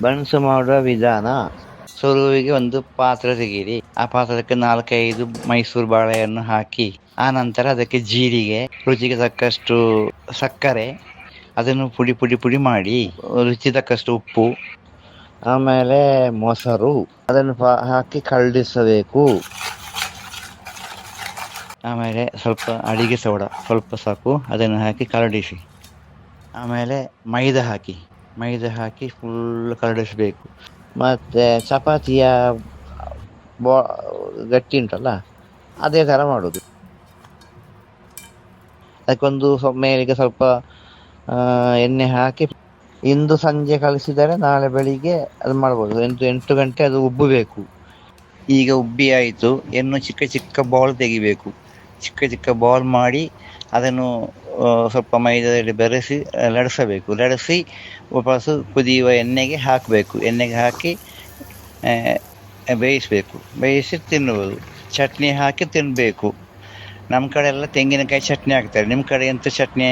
Buns ಮಾಡುವ ವಿಧಾನ: ಸುರುವಿಗೆ ಒಂದು ಪಾತ್ರೆ ತೆಗೀರಿ. ಆ ಪಾತ್ರಕ್ಕೆ 4-5 ಮೈಸೂರು ಬಾಳೆಯನ್ನು ಹಾಕಿ, ಆ ನಂತರ ಅದಕ್ಕೆ ಜೀರಿಗೆ, ರುಚಿಗೆ ತಕ್ಕಷ್ಟು ಸಕ್ಕರೆ, ಅದನ್ನು ಪುಡಿ ಪುಡಿ ಪುಡಿ ಮಾಡಿ, ರುಚಿ ತಕ್ಕಷ್ಟು ಉಪ್ಪು, ಆಮೇಲೆ ಮೊಸರು, ಅದನ್ನು ಹಾಕಿ ಕರಡಿಸಬೇಕು. ಆಮೇಲೆ ಸ್ವಲ್ಪ ಅಡಿಗೆ ಸೋಡಾ ಸ್ವಲ್ಪ ಸಾಕು, ಅದನ್ನು ಹಾಕಿ ಕರಡಿಸಿ. ಆಮೇಲೆ ಮೈದಾ ಹಾಕಿ ಫುಲ್ ಕರಡಿಸಬೇಕು. ಮತ್ತು ಚಪಾತಿಯ ಬಾ ಗಟ್ಟಿ ಉಂಟಲ್ಲ, ಅದೇ ಥರ ಮಾಡೋದು. ಅದಕ್ಕೊಂದು ಮೇಲಿಗೆ ಸ್ವಲ್ಪ ಎಣ್ಣೆ ಹಾಕಿ, ಇಂದು ಸಂಜೆ ಕಲಿಸಿದರೆ ನಾಳೆ ಬೆಳಿಗ್ಗೆ ಅದು ಮಾಡ್ಬೋದು. 8 ಗಂಟೆ ಅದು ಉಬ್ಬಬೇಕು. ಈಗ ಉಬ್ಬಿ ಆಯಿತು. ಇನ್ನು ಚಿಕ್ಕ ಚಿಕ್ಕ ಬಾಲ್ ತೆಗಿಬೇಕು. ಚಿಕ್ಕ ಚಿಕ್ಕ ಬಾಲ್ ಮಾಡಿ ಅದನ್ನು ಸ್ವಲ್ಪ ಮೈದಾದಲ್ಲಿ ಬೆರೆಸಿ ಲಡಿಸಿ ವಾಪಸ್ಸು ಕುದಿಯುವ ಎಣ್ಣೆಗೆ ಹಾಕಬೇಕು. ಎಣ್ಣೆಗೆ ಹಾಕಿ ಬೇಯಿಸಿ ತಿನ್ನುವುದು. ಚಟ್ನಿ ಹಾಕಿ ತಿನ್ನಬೇಕು. ನಮ್ಮ ಕಡೆ ಎಲ್ಲ ತೆಂಗಿನಕಾಯಿ ಚಟ್ನಿ ಹಾಕ್ತಾರೆ. ನಿಮ್ಮ ಕಡೆ ಎಂಥ ಚಟ್ನಿ?